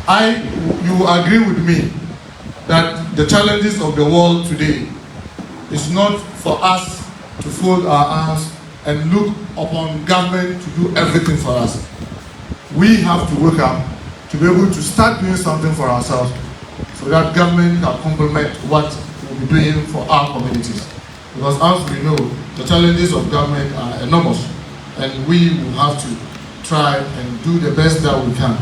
You agree with me that the challenges of the world today is not for us to fold our arms and look upon government to do everything for us. We have to wake up to be able to start doing something for ourselves so that government can complement what we'll be doing for our communities. Because as we know, the challenges of government are enormous, and we will have to try and do the best that we can.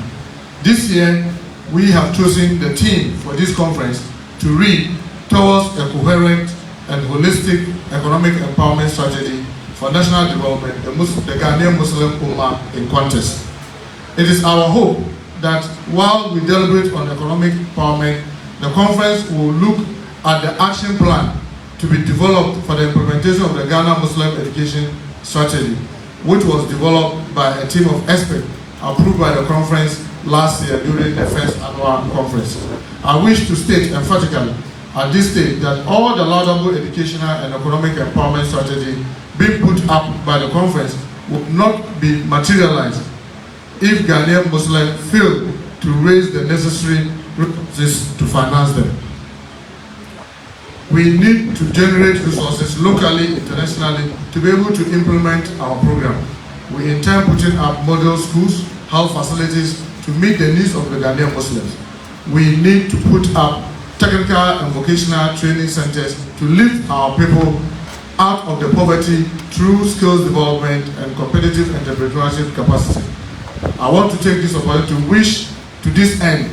This year, we have chosen the theme for this conference to read towards a coherent and holistic economic empowerment strategy for national development, the Ghanaian Muslim Ummah in context. It is our hope that while we deliberate on economic empowerment, the conference will look at the action plan to be developed for the implementation of the Ghana Muslim Education Strategy, which was developed by a team of experts approved by the conference last year during the first annual conference. I wish to state emphatically at this stage that all the laudable educational and economic empowerment strategy being put up by the conference would not be materialized if Ghanaian Muslims fail to raise the necessary resources to finance them. We need to generate resources locally, internationally, to be able to implement our program. We intend putting up model schools, health facilities to meet the needs of the Ghanaian Muslims. We need to put up technical and vocational training centers to lift our people out of the poverty through skills development and competitive entrepreneurship capacity. I want to take this opportunity to wish to this end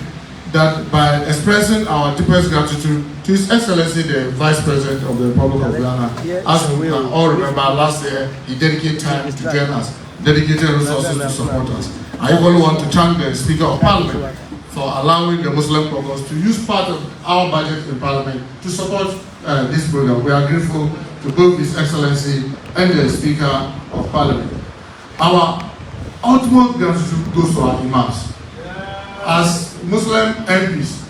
that by expressing our deepest gratitude to His Excellency the Vice President of the Republic of Ghana, as we can all remember last year, he dedicated time to join us, dedicated resources to support us. I equally want to thank the Speaker of Parliament for allowing the Muslim caucus to use part of our budget in Parliament to support this program. We are grateful to both His Excellency and the Speaker of Parliament. Our ultimate gratitude goes to our Imams. As Muslim MPs,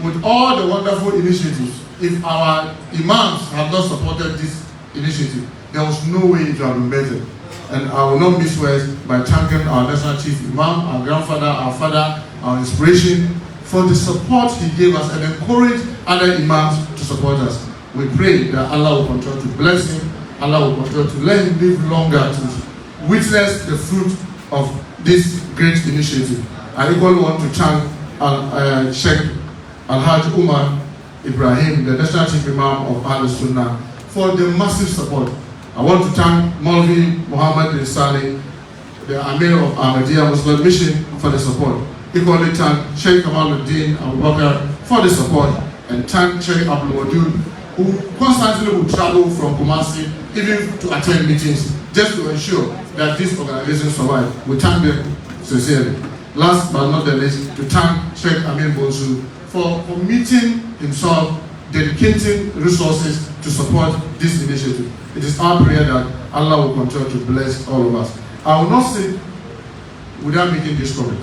with all the wonderful initiatives, if our Imams have not supported this initiative, there was no way it would have been better. And I will not miss words by thanking our National Chief Imam, our grandfather, our father, our inspiration, for the support he gave us and encouraged other Imams to support us. We pray that Allah will continue to bless him, Allah will continue to let him live longer to witness the fruit of this great initiative. I equally want to thank Sheikh Alhaji Umar Ibrahim, the National Chief Imam of Ahlul Sunnah, for the massive support. I want to thank Maulvi Muhammad bin Saleh, the Amir of Ahmadiyya Muslim Mission, for the support. Equally thank Sheikh Kamaluddin Abu Bakr for the support, and thank Sheikh Abdul Wadud, who constantly would travel from Kumasi even to attend meetings just to ensure that this organization survive. We thank them sincerely. Last but not the least, to thank Sheikh Amin Bonsu for meeting himself, dedicating resources to support this initiative. It is our prayer that Allah will continue to bless all of us. I will not sit without making this comment.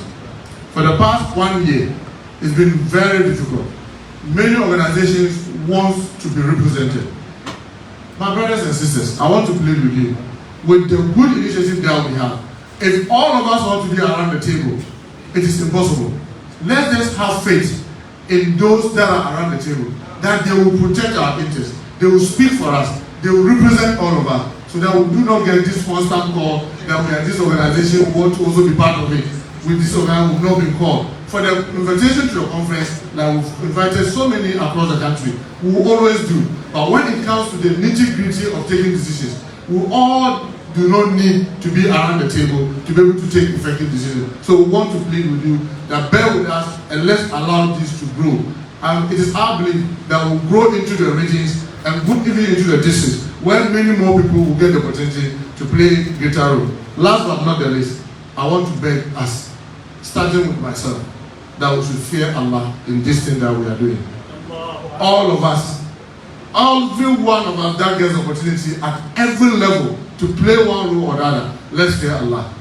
For the past 1 year, it's been very difficult. Many organizations want to be represented. My brothers and sisters, I want to plead with you. With the good initiative that we have, if all of us want to be around the table, it is impossible. Let's just have faith in those that are around the table, that they will protect our interests, they will speak for us, they will represent all of us, so that we do not get this constant call that we are this organization, we want to also be part of it. With this organization, we've not been called. For the invitation to the conference, like we've invited so many across the country, we will always do. But when it comes to the nitty-gritty of taking decisions, we all do not need to be around the table to be able to take effective decisions. So we want to plead with you that bear with us and let's allow this to grow. And it is our belief that we'll grow into the regions and go even into the districts where many more people will get the opportunity to play a greater role. Last but not the least, I want to beg us, starting with myself, that we should fear Allah in this thing that we are doing. All of us, every one of us that gets opportunity at every level to play one role or the other, let's fear Allah.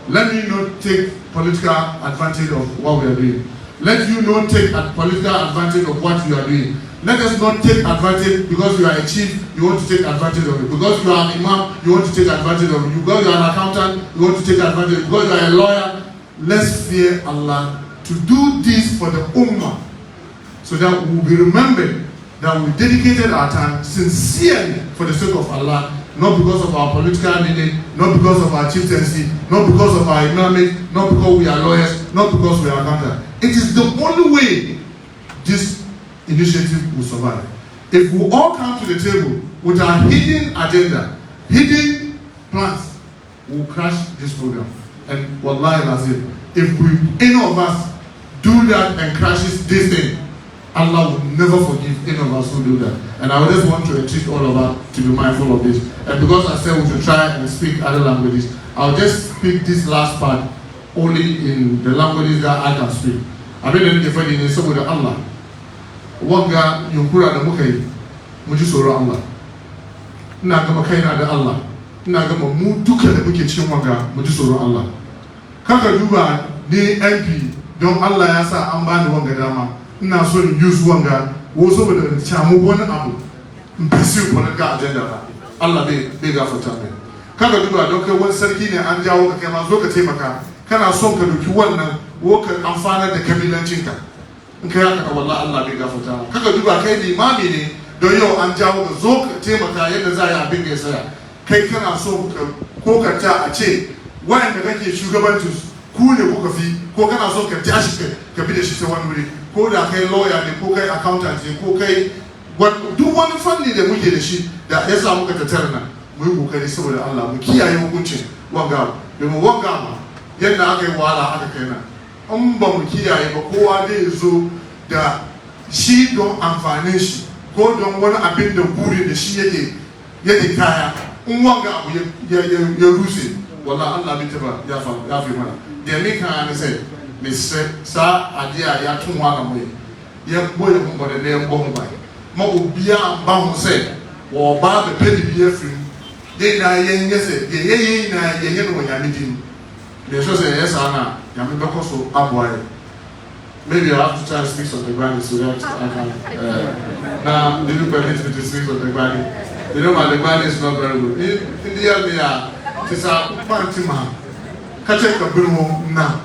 Let me not take political advantage of what we are doing. Let you not take political advantage of what you are doing. Let us not take advantage because you are a chief, you want to take advantage of it. Because you are an imam, you want to take advantage of it. Because you are an accountant, you want to take advantage of it. Because you are a lawyer, let's fear Allah to do this for the Ummah, so that we will be remembered that we dedicated our time sincerely for the sake of Allah, not because of our political leaning, not because of our chieftaincy, not because of our imamate, not because we are lawyers, not because we are accountants. It is the only way this initiative will survive. If we all come to the table with our hidden agenda, hidden plans, we will crash this program. And wallahi lazim, if any of us do that and crashes this thing, Allah will never forgive any of us who do that. And I just want to entreat all of us to be mindful of this. And because I said we should try and speak other languages, I'll just speak this last part only in the languages that I can speak. I've been in the fight in some with Allah. Wanga yunkura da muka yi, mu ji tsoron Allah. Ina gama kaina da Allah. Ina gama mu duka da muke cikin wanga mu ji tsoron Allah. Kaka duba ni MP don Allah ya sa an bani wanga dama. Ina so in use wanga wo saboda samu wani abu in pursue political agenda ba. Allah bai gafarta mai. Kaka duba don kai wani sarki ne an jawo ka kai ma zo ka taimaka. Kana son ka duki wannan wo ka amfana da kabilancinka. In kai haka wallahi Allah bai gafarta. Kaka duba kai limami ne don yau an jawo ka zo ka taimaka yadda za a yi abin da ya saya. Kai kana so ka kokata a ce wayanda kake shugabancin ku ne kuka fi, ko kana so ka tashi ka bi da shi ta wani wuri, ko da kai lawyer ne, ko kai accountant ne, ko kai duk wani fanni da muke da shi da ya sa muka tattara nan, mu yi kokari saboda Allah mu kiyaye hukuncin wanga, domin wanga ma yadda aka yi wahala aka kai nan, an ba mu kiyaye ba kowa zai zo da shi don amfanin shi ko don wani abin da buri da shi yake kaya. In wanga abu ya ruse, wala Allah bai taba ya fi mana. Da ni kan ne sai me sa adia ya tun wa ga mu ya boye mu ba da ne mbo mu ba. Ma obia ba ho sai wo ba be pedi bi afiri. De na ye nyese ye na ye no ya midin. The so say yes ana ya me beko so aboy. Maybe I have to try to speak some Lebanese so that I can now they do permit me to speak some Lebanese. You know my Lebanese is not very good. In the area, it's a pantima. Kache kabiro na.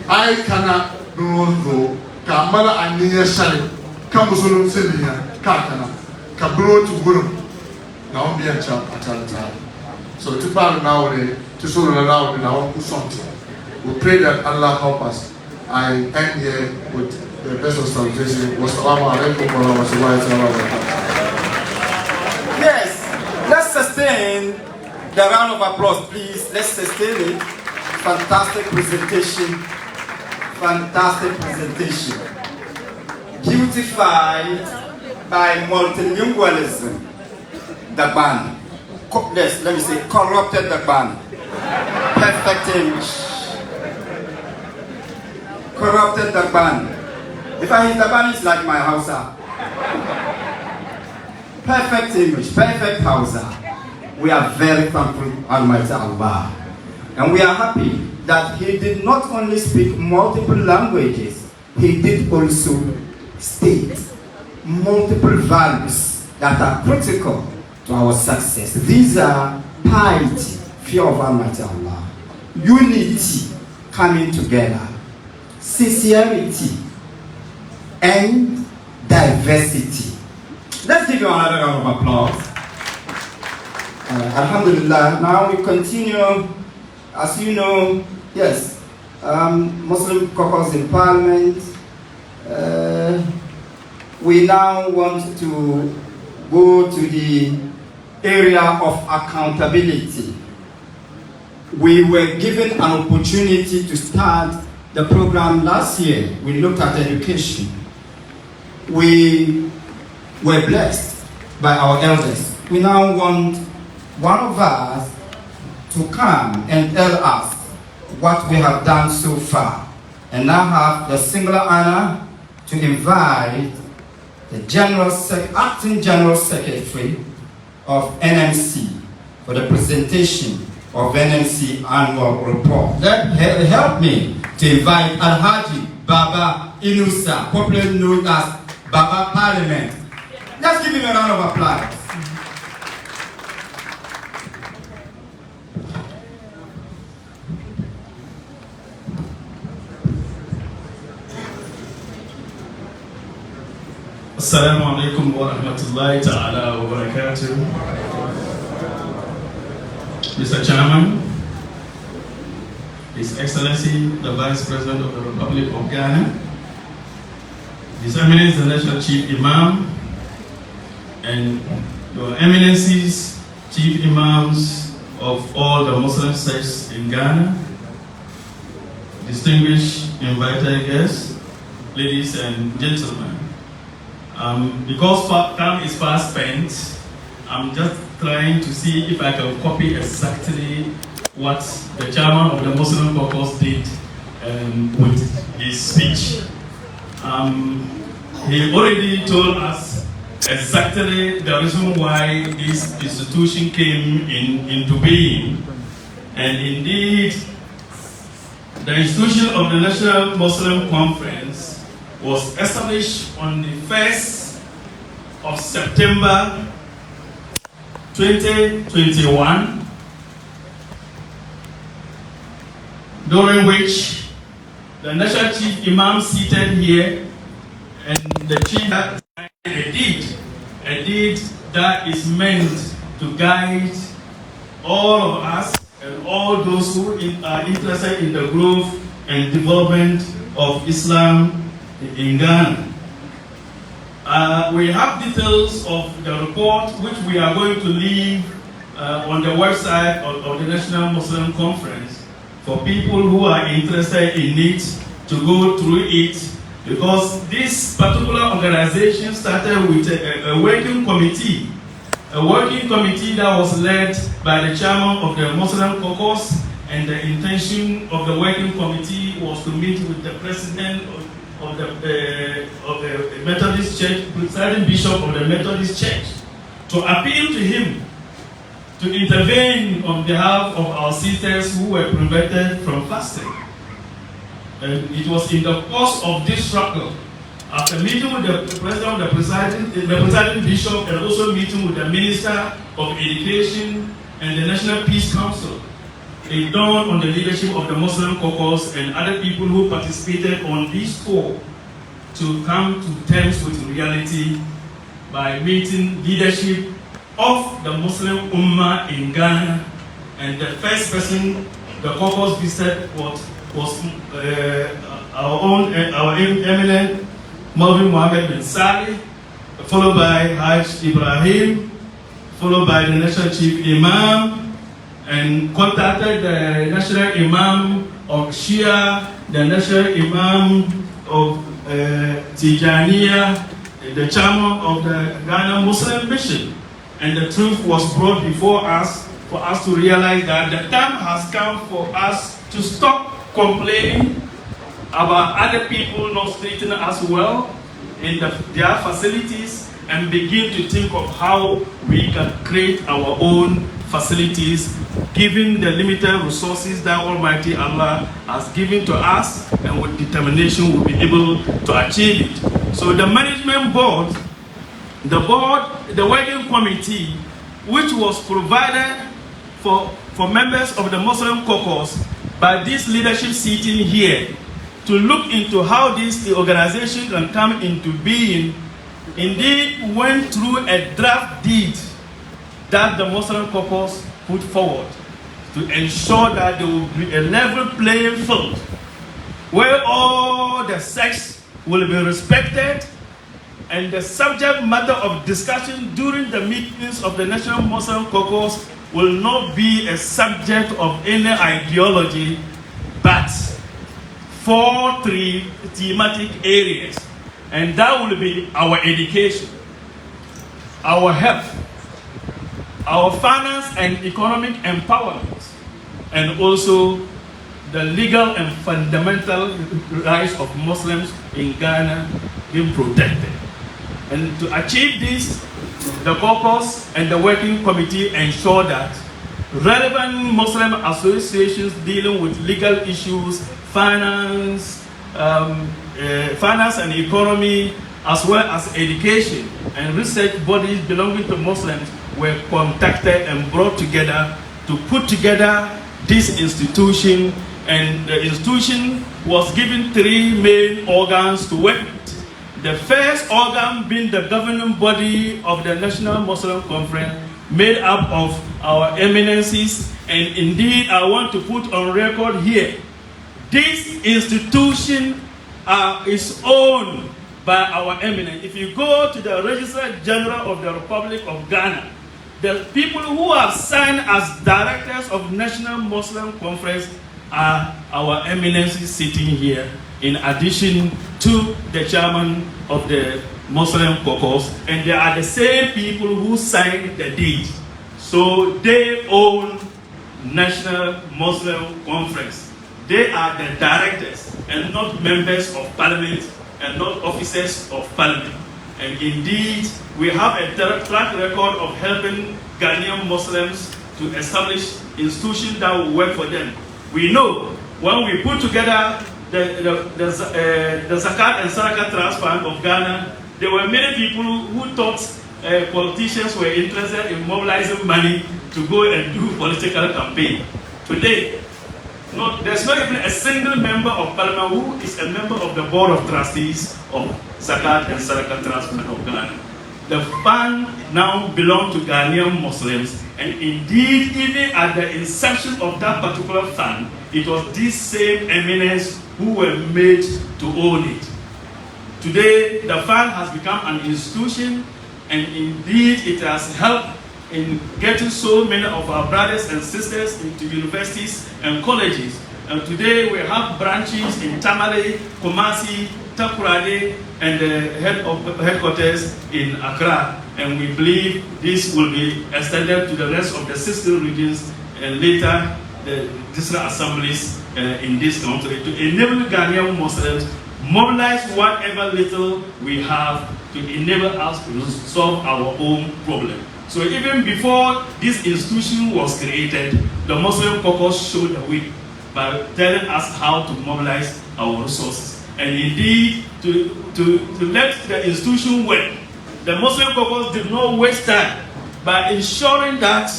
I cannot do kamala aniya shari. Kamusolo seliya kakana. Kabiro to guru. Na on be a chap at so to part now to solo now in our something. We pray that Allah help us. I end here with the best of salutation. Wassalamu alaikum wa rahmatullahi wa barakatuh. Yes, let's sustain the round of applause, please. Let's sustain it. Fantastic presentation. Fantastic presentation. Beautified by multilingualism. Dagban. Yes, let me say corrupted Dagban. Perfect English. Corrupted Dagban. If I hit Dagban, it's like my Hausa. Perfect English, perfect Hausa. We are very thankful to Almighty Allah. And we are happy that he did not only speak multiple languages, he did also state multiple values that are critical to our success. These are piety, fear of Almighty Allah, unity, coming together, sincerity, and diversity. Let's give you another round of applause. Alhamdulillah. Now we continue. As you know, yes, Muslim caucus in Parliament. We now want to go to the area of accountability. We were given an opportunity to start the program last year. We looked at education. We were blessed by our elders. We now want one of us to come and tell us what we have done so far. And now have the singular honor to invite the Acting General Secretary of NMC for the presentation of NMC annual report. Help me to invite Alhaji Baba Inusa, popularly known as Baba Parliament. Let's give him a round of applause. Assalamu alaikum wa rahmatullahi ta'ala wa barakatuh. Mr. Chairman, His Excellency, the Vice President of the Republic of Ghana, His Eminence, the National Chief Imam, and Your Eminencies, Chief Imams of all the Muslim sects in Ghana, distinguished invited guests, ladies and gentlemen. Because time is fast spent, I'm just trying to see if I can copy exactly what the chairman of the Muslim caucus did with his speech. He already told us exactly the reason why this institution came into being. And indeed, the institution of the National Muslim Conference was established on the 1st of September 2021, during which the National Chief Imam seated here and the Chief a deed that is meant to guide all of us and all those who are interested in the growth and development of Islam in Ghana. We have details of the report which we are going to leave on the website of the National Muslim Conference for people who are interested in it to go through it, because this particular organization started with a working committee that was led by the chairman of the Muslim caucus, and the intention of the working committee was to meet with the president of the Methodist Church, presiding bishop of the Methodist Church, to appeal to him to intervene on behalf of our sisters who were prevented from fasting. And it was in the course of this struggle, after meeting with the president of the presiding bishop, and also meeting with the minister of education and the National Peace Council, it dawned on the leadership of the Muslim caucus and other people who participated on this tour to come to terms with reality by meeting leadership of the Muslim Ummah in Ghana. And the first person the caucus visited was our eminent Maulvi Mohammed bin Salih, followed by Hajj Ibrahim, followed by the National Chief Imam, and contacted the National Imam of Shia, the National Imam of Tijaniya, the chairman of the Ghana Muslim Mission. And the truth was brought before us for us to realize that the time has come for us to stop complaining about other people not treating us well in their facilities and begin to think of how we can create our own facilities, given the limited resources that Almighty Allah has given to us, and with determination we'll be able to achieve it. So the management board, the working committee, which was provided for members of the Muslim caucus by this leadership sitting here, to look into how this organization can come into being, indeed went through a draft deed that the Muslim caucus put forward to ensure that there will be a level playing field where all the sects will be respected, and the subject matter of discussion during the meetings of the National Muslim caucus will not be a subject of any ideology, but 4 thematic areas. And that will be our education, our health, our finance and economic empowerment, and also the legal and fundamental rights of Muslims in Ghana being protected. And to achieve this, the caucus and the working committee ensure that relevant Muslim associations dealing with legal issues, finance and economy, as well as education and research bodies belonging to Muslims were contacted and brought together to put together this institution. And the institution was given 3 main organs to work with. The first organ being the governing body of the National Muslim Conference, made up of our eminences, and indeed I want to put on record here, this institution is owned by our eminence. If you go to the Registrar General of the Republic of Ghana, the people who have signed as directors of National Muslim Conference are our eminences sitting here, in addition to the chairman of the Muslim caucus, and they are the same people who signed the deed. So they own National Muslim Conference. They are the directors and not members of parliament and not officers of parliament. And indeed, we have a track record of helping Ghanaian Muslims to establish institutions that will work for them. We know when we put together the Zakat and Sadaqah Trust Fund of Ghana, there were many people who thought politicians were interested in mobilizing money to go and do political campaign. Today, there's not even a single member of parliament who is a member of the board of trustees of Zakat and Sadaqah Trust Fund of Ghana. The fund now belongs to Ghanaian Muslims, and indeed, even at the inception of that particular fund, it was these same eminence who were made to own it. Today, the fund has become an institution, and indeed, it has helped in getting so many of our brothers and sisters into universities and colleges. And today, we have branches in Tamale, Kumasi, Takoradi, and the headquarters in Accra. And we believe this will be extended to the rest of the 16 regions and later the district assemblies in this country to enable Ghanaian Muslims mobilize whatever little we have to enable us to solve our own problem. So even before this institution was created, the Muslim caucus showed the way by telling us how to mobilize our resources. And indeed, to let the institution work, the Muslim caucus did not waste time by ensuring that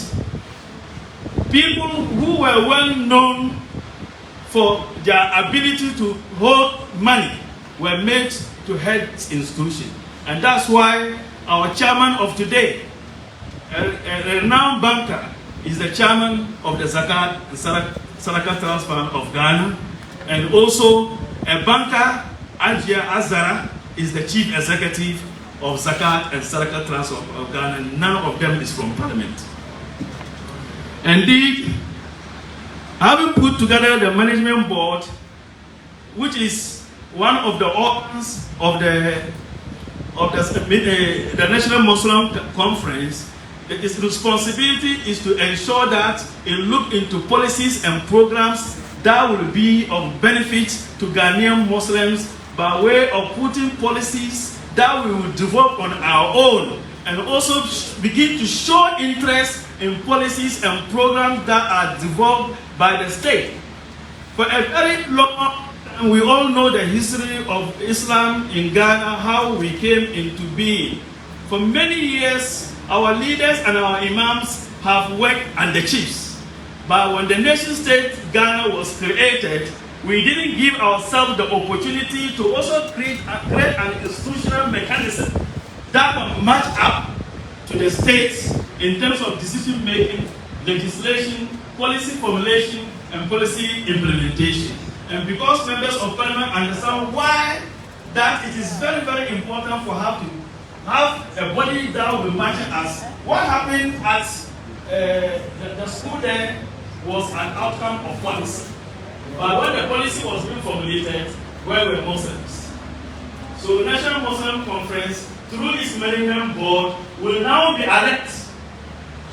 people who were well known for their ability to hold money were made to head this institution. And that's why our chairman of today, a renowned banker, is the chairman of the Zakat and Sadaqah Trust Fund of Ghana, and also a banker, Ajia Azara, is the chief executive of Zakat and Sadaqah Trust of Ghana. None of them is from parliament. Indeed, having put together the management board, which is one of the organs of the National Muslim Conference, its responsibility is to ensure that it looks into policies and programs that will be of benefit to Ghanaian Muslims by way of putting policies that we will develop on our own, and also begin to show interest in policies and programs that are developed by the state. For a very long time, we all know the history of Islam in Ghana, how we came into being. For many years, our leaders and our imams have worked under chiefs. But when the nation state Ghana was created, we didn't give ourselves the opportunity to also create an institutional mechanism that will match up to the states in terms of decision making, legislation, policy formulation, and policy implementation. And because members of parliament understand why that it is very, very important for us to have a body that will match us. What happened at the school there was an outcome of policy. But when the policy was being formulated, where were Muslims? So the National Muslim Conference, through its management board, will now be alert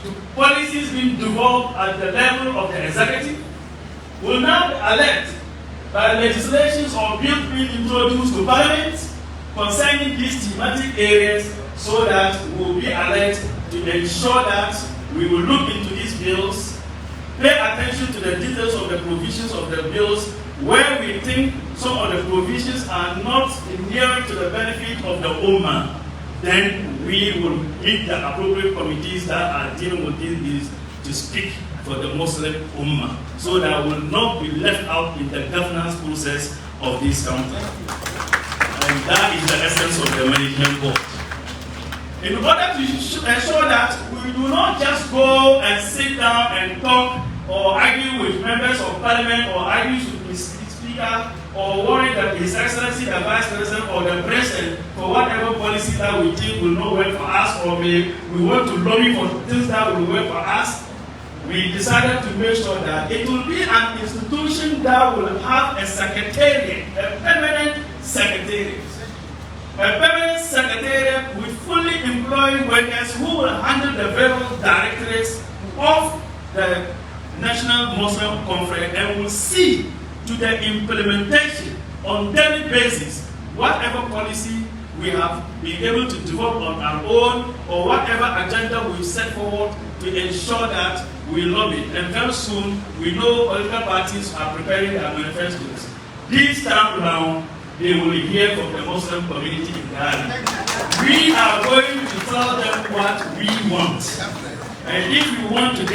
to policies being developed at the level of the executive, will now be alert by legislations or bills being introduced to parliament concerning these thematic areas, so that we will be alert to ensure that we will look into these bills, pay attention to the details of the provisions of the bills, where we think some of the provisions are not inherent to the benefit of the Ummah. Then we will meet the appropriate committees that are dealing with these bills to speak for the Muslim Ummah, so that we will not be left out in the governance process of this country. And that is the essence of the management board. In order to ensure that we do not just go and sit down and talk or argue with members of parliament or argue with the speaker or worry that His Excellency the Vice President or the President for whatever policy that we think will not work for us, or we want to lobby for things that will work for us, we decided to make sure that it will be an institution that will have a secretariat, a permanent secretariat. A permanent secretariat with fully employed workers who will handle the various directorates of the National Muslim Conference and will see to the implementation on daily basis whatever policy we have been able to develop on our own or whatever agenda we set forward to ensure that we lobby. And very soon we know political parties are preparing their manifestos. This time around, they will hear from the Muslim community in Ghana. We are going to tell them what we want. And if you want to get